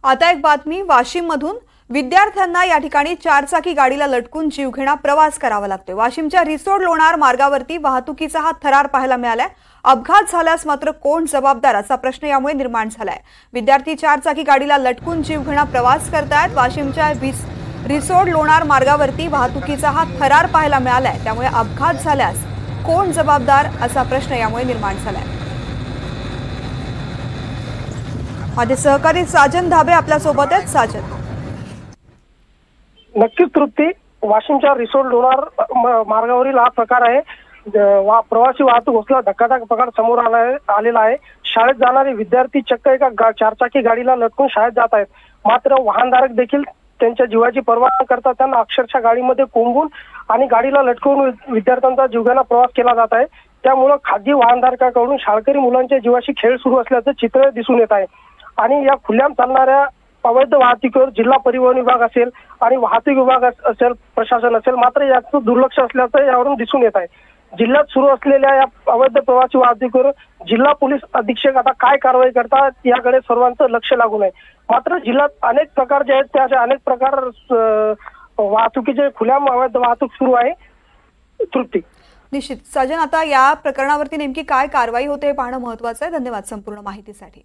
आता एक बातमी वाशिम मधून विद्यार्थ्यांना या ठिकाणी चारचाकी गाडीला लटकून जीवघेणा प्रवास करावा लागतोय। वाशिमच्या रिसोड लोणार मार्गावरती वाहतुकीचा हा थरार पाहायला मिळालाय। अपघात झाल्यास मात्र कोण जबाबदार असा प्रश्न यामुळे निर्माण झालाय। विद्यार्थी चारचाकी गाडीला लटकून जीवघेणा प्रवास करतायत। वाशिमच्या रिसोड लोणार मार्गावरती वाहतुकीचा हा थरार पाहायला मिळालाय, त्यामुळे अपघात झाल्यास कोण जबाबदार असा प्रश्न यामुळे निर्माण झालाय। माझे सहकारी साजन धाबे आपल्या सोबत आहेत। साजन, नक्कीच तृप्ती, वाशिमच्या रिसोड लोणार मार्गावरील हा प्रकार आहे। प्रवासी वाहतूक असला धक्कादायक प्रकार समोर आलेला आहे। शाळेत जाणारे विद्यार्थी चक्क एका चारचाकी गाडीला लटकून शाळेत जात आहेत, मात्र वाहनधारक देखील त्यांच्या जीवाची पर्वा न करता त्यांना अक्षरशः गाडीमध्ये कोंबून आणि गाडीला लटकवून विद्यार्थ्यांचा जीवघेणा प्रवास केला जात आहे। त्यामुळे खासगी वाहनधारकांकडून शाळकरी मुलांच्या जीवाशी खेळ सुरू असल्याचं चित्र दिसून येत आहे। आणि या खुल्याम चालणाऱ्या अवैध वाहतुकीवर जिल्हा परिवहन विभाग असेल आणि वाहतूक विभाग असेल, प्रशासन असेल, मात्र याचं दुर्लक्ष असल्याचं यावरून दिसून येत आहे। जिल्ह्यात सुरू असलेल्या या अवैध प्रवासी वाहतुकीवर जिल्हा पोलीस अधीक्षक आता काय कारवाई करतात याकडे सर्वांचं लक्ष लागून आहे। मात्र जिल्ह्यात अनेक प्रकार जे आहेत त्या अनेक प्रकार वाहतुकीचे खुल्याम अवैध वाहतूक सुरू आहे। तृप्ती, निश्चित साजन, आता या प्रकरणावरती नेमकी काय कारवाई होते हे पाहणं महत्त्वाचं आहे। धन्यवाद संपूर्ण माहितीसाठी।